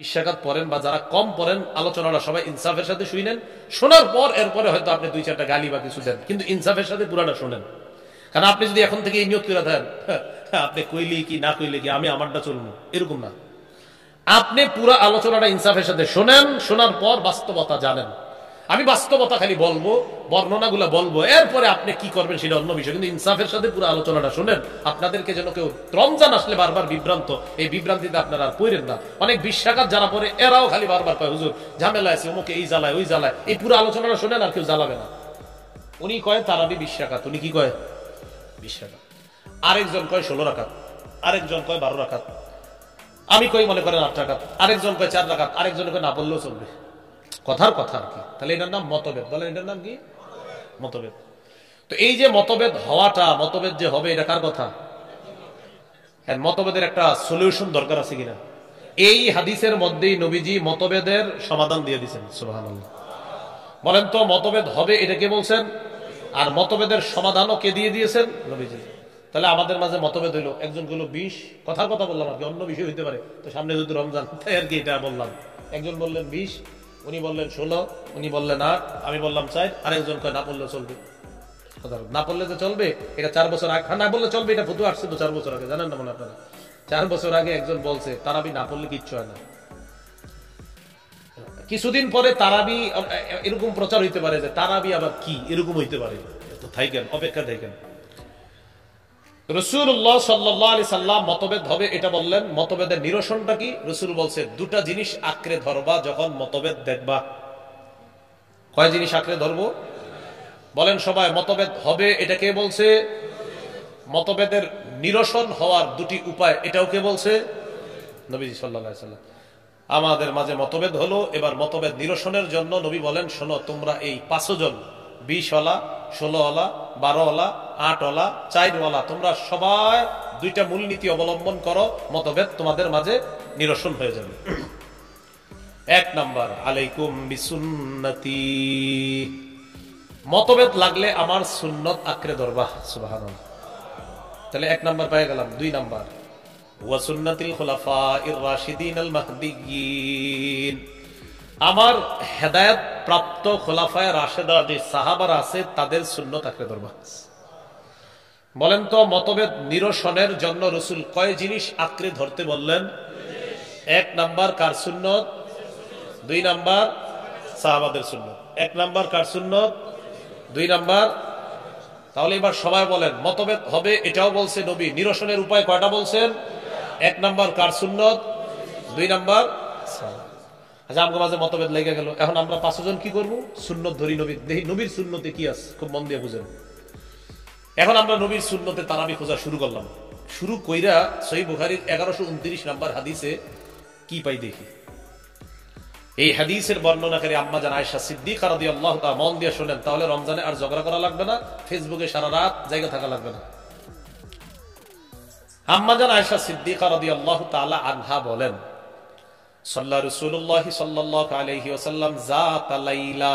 20 রাকাত পড়েন বা যারা কম পড়েন আলোচনাটা সবাই ইনসাফের সাথে শুনেন। শোনার পর এরপরে হয়তো আপনি 2-4টা গালি বা কিছু দেন, কিন্তু ইনসাফের সাথে পুরাটা শোনেন। কারণ আপনি যদি এখন থেকে এই নিয়ত করে দেন আপনি কইলি কি না কইলে কি আমি আমারটা চলবো, এরকম না। আপনি পুরো আলোচনাটা ইনসাফের সাথে শোনেন, শোনার পর বাস্তবতা জানেন। আমি বাস্তবতা খালি বলবো, বর্ণনাগুলো বলবো, এরপরে আপনি কি করবেন সেটা অন্য বিষয়, কিন্তু ইনসাফের সাথে পুরো আলোচনাটা শুনেন। আপনাদেরকে যেন কেউ রমজান আসলে বারবার বিভ্রান্ত, এই বিভ্রান্তিতে আপনারা আর পড়েন না। অনেক 20 রাকাত যারা পড়ে এরাও খালি বারবার কয় হুজুর ঝামেলা আছে, অমুকে এই জ্বালায় ওই জ্বালায়। এই পুরো আলোচনাটা শুনেন, আর কেউ জ্বালাবে না। উনি কয় তারাবি 20 রাকাত, উনি কি কয় 20 রাকাত, আরেকজন কয় 16 রাকাত, আরেকজন কয় 12 রাকাত, আমি কই মনে করেন 8 রাকাত, আরেকজন কয় 4 রাকাত, আরেকজন কয় না বললেও চলবে। কথার কথা আর কি। তাহলে এটার নাম মতভেদ। বলেন এটার নাম কি? মতভেদ। তো এই যে মতভেদ হওয়াটা, মতভেদ যে হবে, এটা কার কথা? হ্যাঁ, মতভেদের একটা সলিউশন দরকার আছে কিনা? এই হাদিসের মধ্যেই নবীজি মতভেদের সমাধান দিয়ে দিয়েছেন। সুবহানাল্লাহ। বলেন তো মতভেদ হবে এটা কে বলছেন? আর মতভেদের সমাধানও কে দিয়ে দিয়েছেন? নবীজি। তাহলে আমাদের মাঝে মতভেদ হইলো, একজন গুলো 20, কথার কথা বললাম আর কি, অন্য বিষয় হইতে পারে, তো সামনে যদি রমজান, তাই আর কি এটা বললাম। একজন বললেন 20, উনি বললেন 16, উনি বললেন 8, আমি বললাম 4, আরেকজন কয় না পড়লে চলবে। না পড়লে তো চলবে, এটা 4 বছর আগে, না বললে চলবে, এটা ফতোয়া আসছে তো 4 বছর আগে, জানেন না মনে আপনারা? 4 বছর আগে একজন বলছে তারাবি না পড়লে কিচ্ছু হয় না। কিছুদিন পরে তারাবি এরকম প্রচার হইতে পারে যে তারাবি আবার কি, এরকম হইতে পারে। তো থাকেন, অপেক্ষা থাকেন। রাসূলুল্লাহ সাল্লাল্লাহু আলাইহি সাল্লাম মতভেদ হবে এটা বললেন। মতভেদের নিরসনটা কি? রাসূল বলছে দুটা জিনিস আঁকড়ে ধরবা যখন মতভেদ দেখবা। কয় জিনিস আঁকড়ে ধরবো? বলেন সবাই। মতভেদ হবে এটা কে বলছে? মতভেদের নিরসন হওয়ার দুটি উপায়, এটাও কে বলছে? নবীজি সাল্লাল্লাহু আলাইহি সাল্লাম। আমাদের মাঝে মতভেদ হলো, এবার মতভেদ নিরসনের জন্য নবী বলেন শোনো, তোমরা এই 5 জন, 20 ওয়ালা, 16 ওয়ালা, 12 ওয়ালা, 8 ওয়ালা, 4 ওয়ালা, তোমরা সবাই 2টা মূলনীতি অবলম্বন করো, মতভেদ তোমাদের মাঝে নিরসন হয়ে যাবে। 1 নাম্বার, আলাইকুম বিসুন্নতি, মতভেদ লাগলে আমার সুন্নত আঁকড়ে ধরবা। সুবহানাল্লাহ। তাহলে 1 নাম্বার পেয়ে গেলাম। 2 নাম্বার, ওয়া সুন্নাতিল খুলাফাইর রাশিদিন আল মাহদিয়িন, আমার হেদায়েত প্রাপ্ত খোলাফায়ে রাশেদা যে সাহাবারা আছে তাদের সুন্নত আঁকড়ে ধরবা। বলেন তো মতভেদ নিরসনের জন্য রাসূল কয় জিনিস আঁকড়ে ধরতে বললেন? 1 নাম্বার কার সুন্নত? 2 নাম্বার সাহাবাদের সুন্নত। 1 নাম্বার কার সুন্নত? 2 নাম্বার। তাহলে এবার সবাই বলেন মতভেদ হবে এটাও বলছে নবী, নিরসনের উপায় কয়টা বলছেন? 1 নাম্বার কার সুন্নত, 2 নাম্বার। আচ্ছা, আমাদের মাঝে মতভেদ লেগে গেল, এখন আমরা 5 জন কি করবো? সুন্নত ধরি নবীর, দেখি নবীর সুন্নতে কি আছে, খুব মন দিয়ে বুঝেন। এখন আমরা নবীর সুন্নতে তারাবি খোঁজা শুরু করলাম। শুরু কইরা সহিহ বুখারীর 1129 নাম্বার হাদিসে কি পাই দেখি। এই হাদিসের বর্ণনাকারী আম্মা জান আয়েশা সিদ্দিকা রাদিয়াল্লাহু তাআলা, মন দিয়ে শুনেন, তাহলে রমজানে আর ঝগড়া করা লাগবে না, ফেসবুকে সারা রাত জায়গা থাকা লাগবে না। আম্মা জান আয়েশা সিদ্দিকা রাদিয়াল্লাহু তাআলা আনহা বলেন, সাল্লা রাসূলুল্লাহ সাল্লাল্লাহু আলাইহি ওয়াসাল্লাম যাতা লাইলা,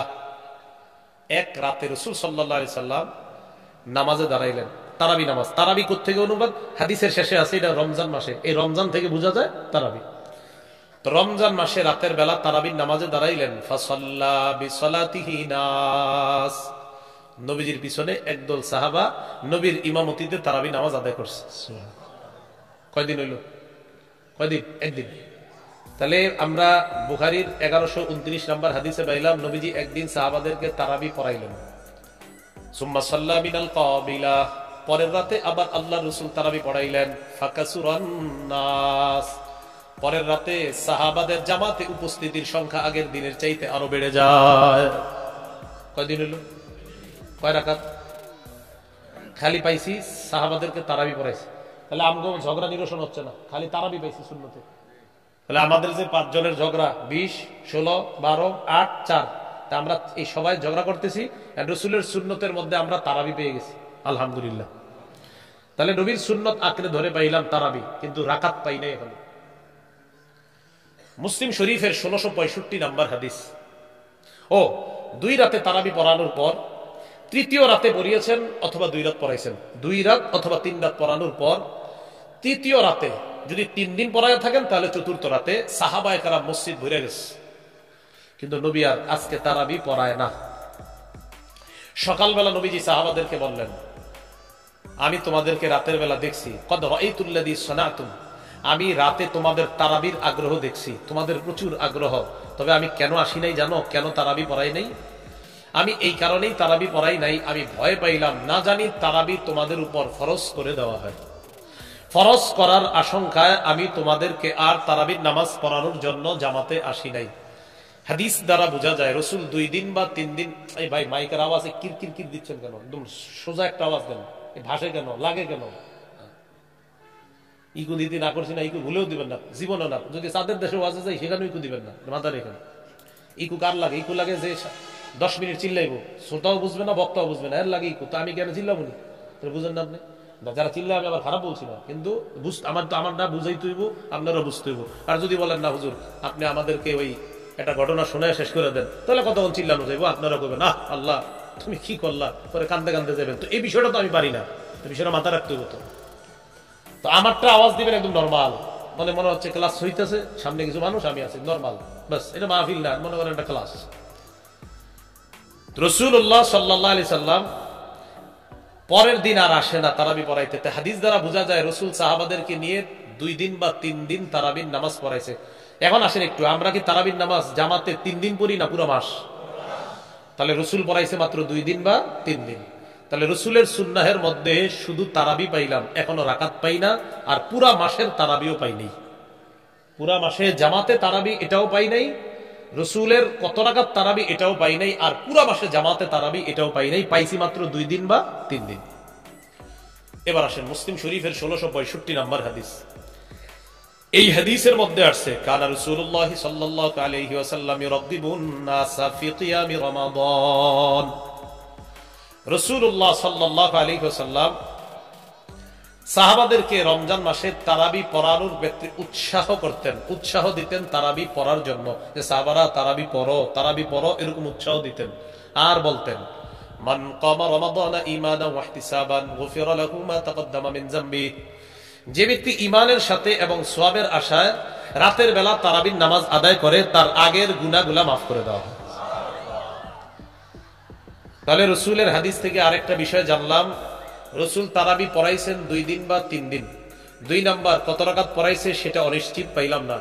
এক রাতে রাসূল সাল্লাল্লাহু আলাইহি সাল্লাম নামাজে দাঁড়াইলেন। তারাবি নামাজ। তারাবি কোত্থেকে অনুবাদ? হাদিসের শেষে আছে এটা রমজান মাসে, এই রমজান থেকে বোঝা যায় তারাবি। তো রমজান মাসে রাতের বেলা তারাবির নামাজে দাঁড়াইলেন। ফাসাল্লা বিসালাতিহি নাস, নবীজির পিছনে একদল সাহাবা নবীর ইমামতিতে তারাবি নামাজ আদায় করছে। কয়দিন হইল? কয়দিন? একদিন। তাহলে আমরা বুখারীর 1129 নাম্বার হাদিসে পাইলাম নবীজি একদিন সাহাবাদেরকে তারাবি পড়াইলেন। সুম্মা সাল্লা মিনাল কাবিলা, পরের রাতে আবার আল্লাহর রাসূল তারাবি পড়াইলেন। ফাকাসুরান নাস, পরের রাতে সাহাবাদের জামাতে উপস্থিতির সংখ্যা আগের দিনের চাইতে আরো বেড়ে যায়। কয়দিন হইল? কয় রাকাত? খালি পাইছি সাহাবাদেরকে তারাবি পড়াইছে। তাহলে আমগো ঝগড়া নিরসন হচ্ছে না, খালি তারাবি পাইছি সুন্নতে। তাহলে আমাদের যে 5 জনের ঝগড়া, 20, 16, 12, 8, 4, তা আমরা এই সবাই ঝগড়া করতেছি, রাসূলের সুন্নতের মধ্যে আমরা তারাবি পেয়ে গেছি, আলহামদুলিল্লাহ। তাহলে নবীর সুন্নত আঁকড়ে ধরে পাইলাম তারাবি, কিন্তু রাকাত পাই নাই এখন। মুসলিম শরীফের 1665 নাম্বার হাদিস। 2 রাতে তারাবি পড়ানোর পর 3য় রাতে পড়িয়েছেন অথবা 2 রাত পড়াইছেন, 2 রাত অথবা 3 রাত পড়ানোর পর 3য় রাতে যদি 3 দিন পড়ায় থাকেন তাহলে চতুর্থ রাতে সাহাবায়ে কেরাম মসজিদ ভরে গেছে। কিন্তু নবী আর আজকে তারাবি পড়ায় না। সকালবেলা নবীজি সাহাবাদেরকে বললেন, আমি তোমাদেরকে রাতের বেলা দেখছি, কদ রাআইতুল্লাযী সানাতুম, আমি রাতে তোমাদের তারাবির আগ্রহ দেখছি, তোমাদের প্রচুর আগ্রহ। তবে আমি কেন আসি নাই জানো? কেন তারাবি পড়াই নাই? আমি এই কারণেই তারাবি পড়াই নাই, আমি ভয় পাইলাম না জানি তারাবি তোমাদের উপর ফরজ করে দেওয়া হয়। ফরজ করার আশঙ্কায় আমি তোমাদেরকে আর তারাবির নামাজ পড়ানোর জন্য জামাতে আসি নাই। হাদিস দ্বারা বোঝা যায় রসুল 2 দিন বা 3 দিন। এই ভাই মাইকের আওয়াজে কির কির কির দিচ্ছেন কেন? একদম সোজা একটা আওয়াজ দেন, ভাসে কেন, লাগে কেন? ইকু দিতে না করছি না, ইকু ভুলেও দিবেন না, জীবনে না। যদি চাঁদের দেশে ওয়াজে যাই সেখানেও ইকু দিবেন না, মাথা রেখেন। ইকু কার লাগে? ইকু লাগে যে 10 মিনিট চিল্লাইব, শ্রোতাও বুঝবে না, বক্তাও বুঝবে না, এর লাগে ইকু। তো আমি কেন চিল্লাবো নি? বুঝেন না আপনি? যারা চিল্লা আমি আবার খারাপ বলছি না, কিন্তু আমার না বুঝাই তৈব, আপনারা বুঝতে হইব। আর যদি বলেন না হুজুর আপনি আমাদেরকে ওই একটা ঘটনা শুনে শেষ করে দেন, তাহলে কতক্ষণ চিল্লানো যাইব? আপনারা কইবেন না আল্লাহ তুমি কি করলা, পরে কান্দে কান্দে যাবেন। তো এই বিষয়টা তো আমি পারি না, বিষয়টা মাথা রাখতে হইব। তো আমারটা আওয়াজ দিবেন একদম নর্মাল, মনে হচ্ছে ক্লাস হইতেছে, সামনে কিছু মানুষ, আমি আছি, নর্মাল, বাস। এটা মাহফিল না, মনে করেন একটা ক্লাস। রাসূলুল্লাহ সাল্লাল্লাহু আলাইহি সাল্লাম পরের দিন আর আসে না তারাবি পড়াইতে। হাদিস দ্বারা বোঝা যায় রসুল সাহাবাদেরকে নিয়ে 2 দিন বা 3 দিন তারাবির নামাজ পড়াইছে। এখন আসেন একটু, আমরা কি তারাবির নামাজ জামাতে 3 দিন পড়ি না পুরো মাস? তাহলে রসুল পড়াইছে মাত্র 2 দিন বা 3 দিন। তাহলে রসুলের সুন্নাহের মধ্যে শুধু তারাবি পাইলাম, এখনো রাকাত পাই না, আর পুরা মাসের তারাবিও পাই নাই। পুরা মাসে জামাতে তারাবি এটাও পাই নাই, রসুলের কত রাকাত তারাবি এটাও পাই নাই, আর পুরা মাসে জামাতে তারাবি এটাও পাই নাই। পাইছি মাত্র 2 দিন বা 3 দিন। এবার আসেন মুসলিম শরীফের 1665 নম্বর হাদিস। এই হাদিসের মধ্যে আসছে কানা রাসূলুল্লাহ সাল্লাল্লাহু আলাইহি ওয়াসাল্লাম ইরাগিবুন নাসা ফি কিয়ামি রমাদান। রাসূলুল্লাহ সাল্লাল্লাহু আলাইহি ওয়াসাল্লাম সাহাবাদেরকে রমজান মাসে তারাবি পড়ানোর ক্ষেত্রে উৎসাহ করতেন, উৎসাহ দিতেন তারাবি পড়ার জন্য, যে সাহাবারা তারাবি পড়ো, এরকম উৎসাহ দিতেন। আর বলতেন মান কামা রমাদানা ঈমানান ওয়া ইহতিসাবান গুফিরা লাহু মা তাকদ্দামা মিন যামবি। যে ব্যক্তি ঈমানের সাথে এবং সওয়াবের আশায় রাতের বেলা তারাবির নামাজ আদায় করে, তার আগের গুনাহগুলো মাফ করে দেওয়া হয়। তাহলে রাসূলের হাদিস থেকে আরেকটা বিষয় জানলাম, রসুল তারাবি পড়াইছেন 2 দিন বা 3 দিন। 2 নাম্বার কত রাকাত পড়াইছে সেটা অনিশ্চিত পাইলাম না।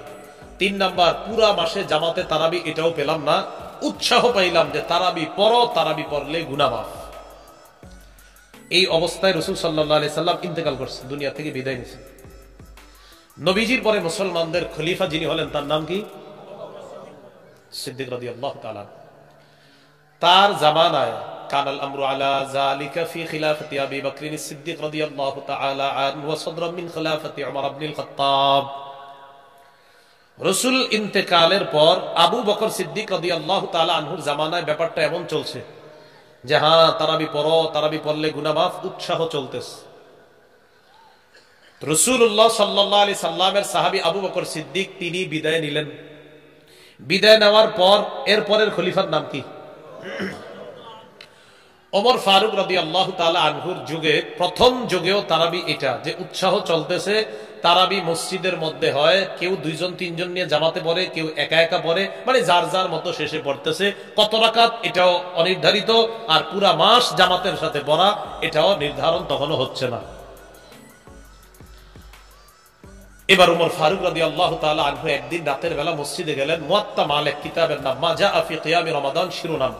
3 নাম্বার পুরা মাসে জামাতে তারাবি এটাও পেলাম না। উৎসাহ পাইলাম যে তারাবি পড়ো, তারাবি পড়লে গুনাহ মাফ। এই অবস্থায় রসুল সাল্লাল্লাহু আলাইহি সাল্লাম ইন্তেকাল করছেন, দুনিয়া থেকে বিদায় নিয়েছেন। নবীজির পরে মুসলমানদের খলিফা যিনি হলেন তার নাম কি? সিদ্দিক রাদিয়াল্লাহু তাআলা। তার জামানায় কানাল আমরু আলা যালিকা ফি খিলাফতি আবি বকর সিদ্দিক রাদিয়াল্লাহু তাআলা আনহু ওয়া সাদরান মিন খিলাফতি উমর ইবনে আল-খাত্তাব। রাসূল ইন্তেকালের পর আবু বকর সিদ্দিক রাদিয়াল্লাহু তাআলা আনহুর জামানায় ব্যাপারটা এমন চলছে যে হ্যাঁ তারাবি পড়ো, তারাবি পড়লে গুনাহ মাফ, উৎসাহ চলতেছে। রাসূলুল্লাহ সাল্লাল্লাহু আলাইহি সাল্লামের সাহাবী আবু বকর সিদ্দিক তিনি বিদায় নিলেন। বিদায় নেওয়ার পর এরপরের খলিফার নাম কি? ওমর ফারুক রাদিয়াল্লাহু তাআলা আনহুর যুগে, প্রথম যুগেও তারাবি এটা যে উৎসাহ চলতেছে। তারাবি মসজিদের মধ্যে হয়, কেউ 2-3 নিয়ে জামাতে পড়ে, কেউ একা একা পড়ে, মানে যার যার মতো শেষে পড়তেছে। কত রাকাত এটাও অনির্ধারিত, আর পুরা মাস জামাতের সাথে পড়া এটাও নির্ধারণ তখনও হচ্ছে না। এবার ওমর ফারুক রাদিয়াল্লাহু তাআলা আনহু একদিন রাতের বেলা মসজিদে গেলেন। মুয়াত্তা মালিক কিতাবের নাম, মা জাআ ফি কিয়ামি রমাদান শিরোনাম।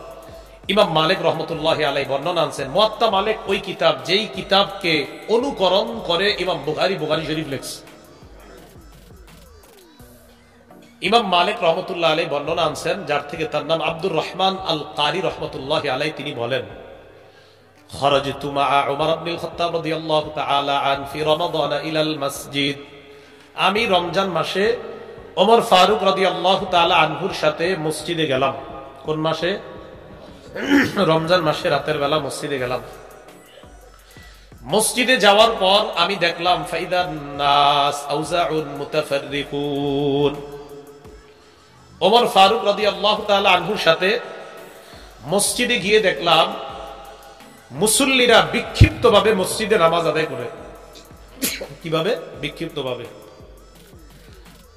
ইমাম মালিক রহমতুল্লাহি আলাইহি বর্ণনা আনছেন। মুয়াত্তা মালিক ওই কিতাব যেই কিতাবকে অনুকরণ করে ইমাম বুখারী শরীফ লেখছে। ইমাম মালিক রহমতুল্লাহ আলাইহি বর্ণনা আনছেন, যার থেকে তার নাম আব্দুর রহমান আল কারি রহমতুল্লাহি আলাইহি। তিনি বলেন খারাজতু মা'a উমর ইবনে আল-খাত্তাব রাদিয়াল্লাহু তাআলা আন ফি রমাদান ইলা আল মসজিদ। আমি রমজান মাসে ওমর ফারুক রাদিয়াল্লাহু তাআলা আনহুর সাথে মসজিদে গেলাম। কোন মাসে? রমজান মাসে রাতের বেলা মসজিদে গেলাম। মসজিদে যাওয়ার পর আমি দেখলাম ফাইদান নাস আউজাউন মুতাফাররিকুন। ওমর ফারুক রাদিয়াল্লাহু তাআলা আনহুর সাথে মসজিদে গিয়ে দেখলাম মুসল্লিরা বিক্ষিপ্তভাবে মসজিদে নামাজ আদায় করে। কিভাবে? বিক্ষিপ্তভাবে।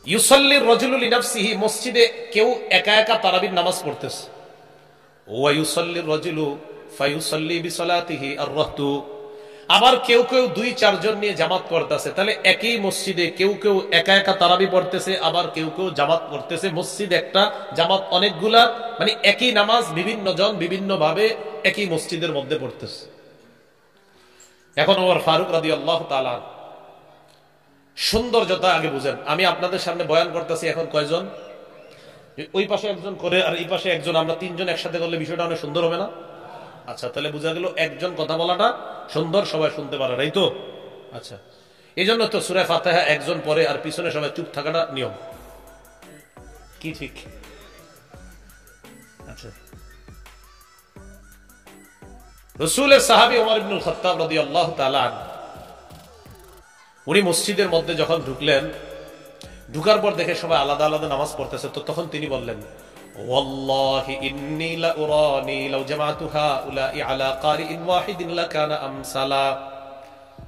ইউসাল্লি রাজুলু লিনাফসিহি, মসজিদে কেউ একা একা তারাবির নামাজ পড়তেছে। ওয়া ইউসাল্লি রাজুলু ফায়ুসাল্লি বিসালাতিহি আর-রাহতু, আবার কেউ কেউ 2-4 জন নিয়ে জামাত করতেছে। তাহলে একই মসজিদে কেউ কেউ একা একা তারাবি পড়তেছে, আবার কেউ কেউ জামাত পড়তেছে। মসজিদ একটা, জামাত অনেকগুলা, মানে একই নামাজ বিভিন্ন জন বিভিন্ন ভাবে একই মসজিদের মধ্যে পড়তেছে। এখন ওমর ফারুক রাদিয়াল্লাহু তাআলা, সৌন্দর্যতা আগে বুঝেন। আমি আপনাদের সামনে বয়ান করতেছি, এখন কয়জন? ওই পাশে একজন করে আর এই পাশে একজন, আমরা 3 জন একসাথে করলে বিষয়টা অনেক সুন্দর হবে না? আচ্ছা, তাহলে বোঝা গেল একজন কথা বলাটা সুন্দর, সবাই শুনতে পারে, এই তো? আচ্ছা, এই জন্য তো সূরা ফাতিহা একজন পড়ে আর পিছনে সবাই চুপ থাকাটা নিয়ম, কি ঠিক? আচ্ছা, রাসূলের সাহাবী ওমর ইবনুল খাত্তাব রাদিয়াল্লাহু তাআলা আনহু, উনি মসজিদের মধ্যে যখন ঢুকলেন, ঢুকার পর দেখে সবাই আলাদা আলাদা নামাজ পড়তেছে, তো তখন তিনি বললেন, ওয়াল্লাহি ইন্নী লা উরানি লাউ জামাতু হাউলাই আলা কারিইন ওয়াহিদিন লাকানা আমসালা।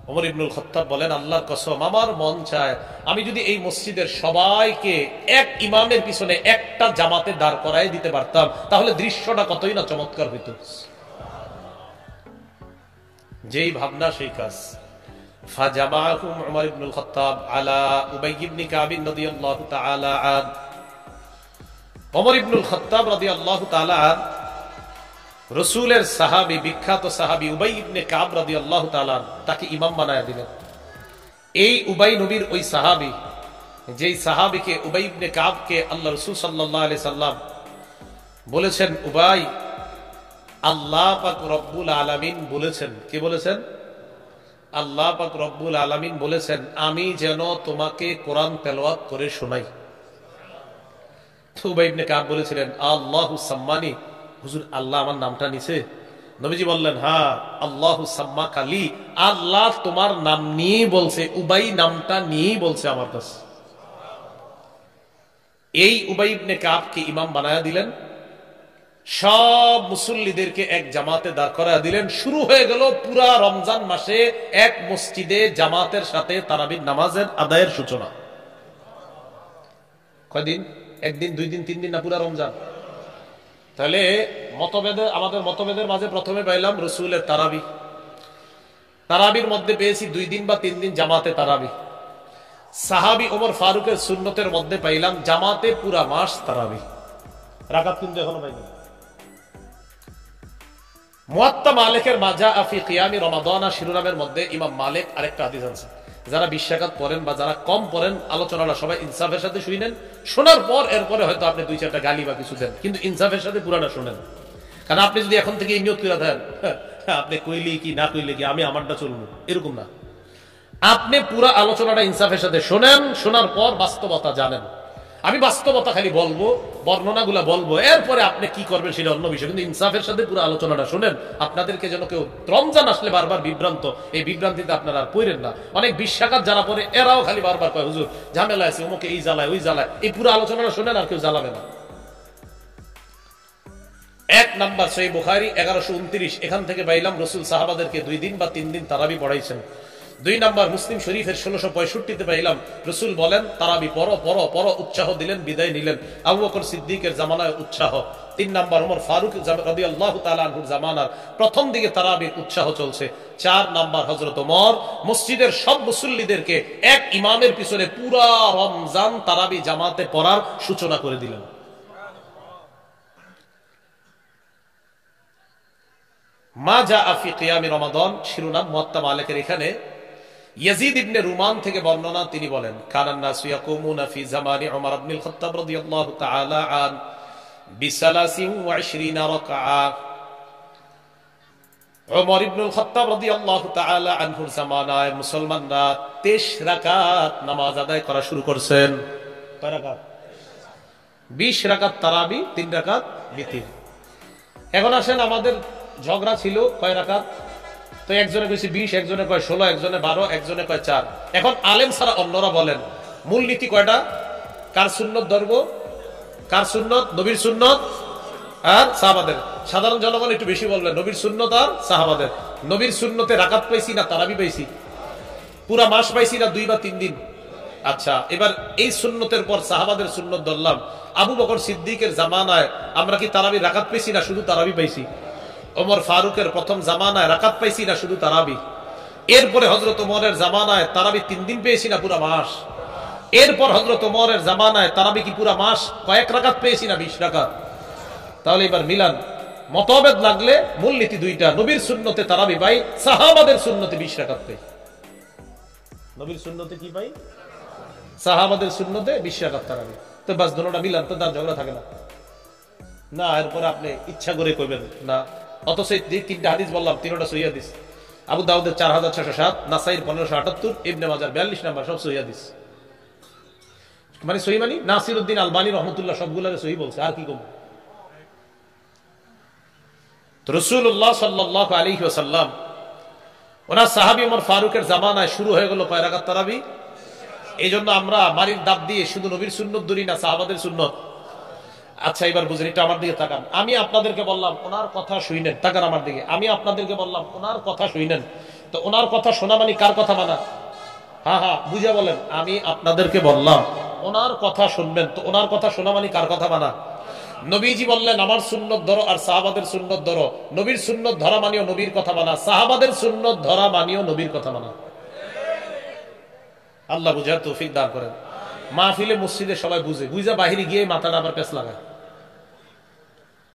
ওমর ইবনুল খাত্তাব বলেন, আল্লাহর কসম, আমার মন চায় আমি যদি এই মসজিদের সবাইকে এক ইমামের পিছনে একটা জামাতে দাঁড় করায় দিতে পারতাম, তাহলে দৃশ্যটা কতই না চমৎকার হইত। যেই ভাবনা সেই কাজ। ফাজামাহুম উমর ইবনুল খাত্তাব আলা উবাই ইবনে কাব রাদিয়াল্লাহু তাআলা আন। ওমর ইবনুল খাত্তাব রাদিয়াল্লাহু তাআলা আন রাসূলের সাহাবী, বিখ্যাত সাহাবী উবাই ইবনে কাব রাদিয়াল্লাহু তাআলা তাকে ইমাম বানায়া দিলেন। এই উবাই নবীর ওই সাহাবী, যেই সাহাবীকে উবাই ইবনে কাবকে আল্লাহ রাসূল সাল্লাল্লাহু আলাইহি সাল্লাম বলেছেন, উবাই, আল্লাহ পাক রব্বুল আলামিন বলেছেন, কি বলেছেন? আল্লাহ পাক রব্বুল আলামিন বলেছেন আমি যেন তোমাকে কোরআন তেলাওয়াত করে শোনাই। উবাই ইবনে কাব বলেছিলেন, আল্লাহু সাম্মানি, হুজুর আল্লাহ আমার নামটা নিছে? নবীজি বললেন, হ্যাঁ, আল্লাহু সাম্মাকা লি, আল্লাহ তোমার নাম নিয়ে বলছে, উবাই নামটা নিয়েই বলছে আমার কাছে। এই উবাই ইবনে কাবকে ইমাম বানায়া দিলেন, সব মুসল্লিদেরকে এক জামাতে দাঁড় করায়া দিলেন। শুরু হয়ে গেল পুরা রমজান মাসে এক মসজিদে জামাতের সাথে তারাবির নামাজের আদায়ের সূচনা। কয়দিন? একদিন, 2 দিন, 3 দিন, না পুরা রমজান? তাহলে আমাদের মতভেদের মাঝে প্রথমে পাইলাম রাসূলের তারাবি, তারাবির মধ্যে পেয়েছি 2 দিন বা 3 দিন জামাতে তারাবি। সাহাবী ওমর ফারুকের সুন্নতের মধ্যে পাইলাম জামাতে পুরা মাস তারাবি। রাকাত কিন্তু এখনো পাইনি। মুয়াত্তা মালিকের মাজা আফি কিয়ামি রমাদান শিরোনামের মধ্যে ইমাম মালিক আরেকটা হাদিস আনছেন। যারা 20 রাকাত পড়েন বা যারা কম পড়েন, আলোচনাটা সবাই ইনসাফের সাথে শুনেন। শোনার পর এরপরে হয়তো আপনি 2-4টা গালি বা কিছু দেন, কিন্তু ইনসাফের সাথে পুরাটা শুনেন। কারণ আপনি যদি এখন থেকে নিয়ত করে দেন, আপনি কইলি কি না কইলে কি আমি আমারটা চলবো, এরকম না। আপনি পুরা আলোচনাটা ইনসাফের সাথে শোনেন, শোনার পর বাস্তবতা জানেন। আমি বাস্তবতা খালি বলবো, বর্ণনাগুলা বলবো, এরপরে আপনি কি করবেন সেটা অন্য বিষয়, কিন্তু ইনসাফের সাথে পুরো আলোচনাটা শুনেন। আপনাদেরকে যেন কেউ রমজান আসলে বারবার বিভ্রান্ত, এই বিভ্রান্তিতে আপনারা আর পড়েন না। অনেক 20 রাকাত যারা পড়ে এরাও খালি বারবার কয়, হুজুর ঝামেলা আছে, অমুকে এই জ্বালায় ওই জ্বালায়। এই পুরো আলোচনাটা শুনেন, আর কেউ জ্বালাবে না। 1 নাম্বার সহিহ বুখারী 1129, এখান থেকে পাইলাম রাসূল সাহাবাদেরকে 2 দিন বা 3 দিন তারাবি পড়াইছেন। 2 নাম্বার মুসলিম শরীফের 1665-তে পাইলাম রাসূল বলেন তারাবি পড়ো পড়ো পড়ো, উৎসাহ দিলেন, বিদায় নিলেন। আবু বকর সিদ্দিকের জামানায় উৎসাহ। 3 নাম্বার ওমর ফারুক রাদিয়াল্লাহু তাআলা আনহুর জামানার প্রথম দিকে তারাবির উৎসাহ চলছে। 4 নাম্বার হযরত ওমর মসজিদের সব মুসল্লিদেরকে এক ইমামের পিছনে পুরা রমজান তারাবি জামাতে পড়ার সূচনা করে দিলেন। মা জাআ ফি কিয়ামি রমাদান শিরোনাম মুয়াত্তা মালিকের। এখানে ইয়াজিদ ইবনে রুমান থেকে বর্ণনা, তিনি বলেন, কানান নাসু ইয়াকুমুনা ফি জামানি উমর ইবনুল খাত্তাব রাদিয়াল্লাহু তাআলা আন বি23 রাকআ। উমর ইবনুল খাত্তাব রাদিয়াল্লাহু তাআলা আনহুর জামানায় মুসলমানরা 23 রাকাত নামাজ আদায় করা শুরু করছেন। কয় রাকাত? 20 রাকাত তারাবি, 3 রাকাত বিতির। এখন আসেন, আমাদের ঝগড়া ছিল কয় রাকাত, তো একজনে কইছে 20, একজনে কয় 16, একজনে 12, একজনে কয় 4। এখন আলেম ছাড়া অন্যরা বলেন মূলনীতি কয়টা? কার সুন্নত ধরবো? কার সুন্নত? নবীর সুন্নত আর সাহাবাদের। সাধারণ জনগণ একটু বেশি বলবেন নবীর সুন্নত আর সাহাবাদের। নবীর সুন্নতে রাকাত পাইছি না তারাবি পাইছি? পুরা মাস পাইছি না 2 বা 3 দিন? আচ্ছা, এবার এই সুন্নতের পর সাহাবাদের সুন্নত ধরলাম। আবু বকর সিদ্দিকের জামানায় আমরা কি তারাবি রাকাত পেয়েছি না শুধু তারাবি পাইছি? ওমর ফারুকের প্রথম জামানায় রাকাত পাইছি না শুধু তারাবি? এরপরে হযরত ওমরের জামানায় তারাবি 3 দিন পেয়েছি না পুরা মাস? এরপর হযরত ওমরের জামানায় তারাবি কি পুরা মাস কয়েক রাকাত পেয়েছি না 20 রাকাত? তাহলে এবার মিলান, মতভেদ লাগলে মূলনীতি দুইটা, নবীর সুন্নতে তারাবি পাই, সাহাবাদের সুন্নতে 20 রাকাত পাই। নবীর সুন্নতে কি পাই? সাহাবাদের সুন্নতে 20 রাকাত তারাবি। তো বাস দুটোটা মিলান, তো তার ঝগড়া থাকে না। না এরপরে আপনি ইচ্ছা করে কইবেন না, অথচ যে 3টা হাদিস বললাম 3টা সহিহ হাদিস। আবু দাউদের 4607, নাসাইর 1578, ইবনে মাজার 42 নাম্বার, সব সহিহ হাদিস। মানে সহিহ মানে নাসিরউদ্দিন আলবানী রহমাতুল্লাহ সবগুলোরে সহিহ বলছে, আর কি কম। তো রাসূলুল্লাহ সাল্লাল্লাহু আলাইহি ওয়াসাল্লাম ওনার সাহাবী ওমর ফারুকের জামানায় শুরু হয়ে গেল কয় রাকাত তারাবি? এই জন্য আমরা মারির দাব দিয়ে শুধু নবীর সুন্নত ধরি না, সাহাবাদের সুন্নত। আচ্ছা এবার বুঝেন, এটা আমার দিকে তাকান। আমি আপনাদেরকে বললাম ওনার কথা শুনেন, তাকান আমার দিকে। আমি আপনাদেরকে বললাম ওনার কথা শুনেন, তো ওনার কথা শোনা মানে কার কথা মানা? হ্যাঁ হ্যাঁ বুঝে বলেন। আমি আপনাদেরকে বললাম ওনার কথা শুনবেন, তো ওনার কথা শোনা মানে কার কথা মানা? নবীজি বললেন আমার সুন্নত ধরো আর সাহাবাদের সুন্নত ধরো। নবীর সুন্নত ধরা মানিও নবীর কথা মানা, সাহাবাদের সুন্নত ধরা মানিও নবীর কথা মানা। আল্লাহ বুঝার তৌফিক দান করেন। মাহফিলে মসজিদে সবাই বুঝে, বুঝা বাহিরে গিয়ে মাথাটা আবার পেছ লাগায়।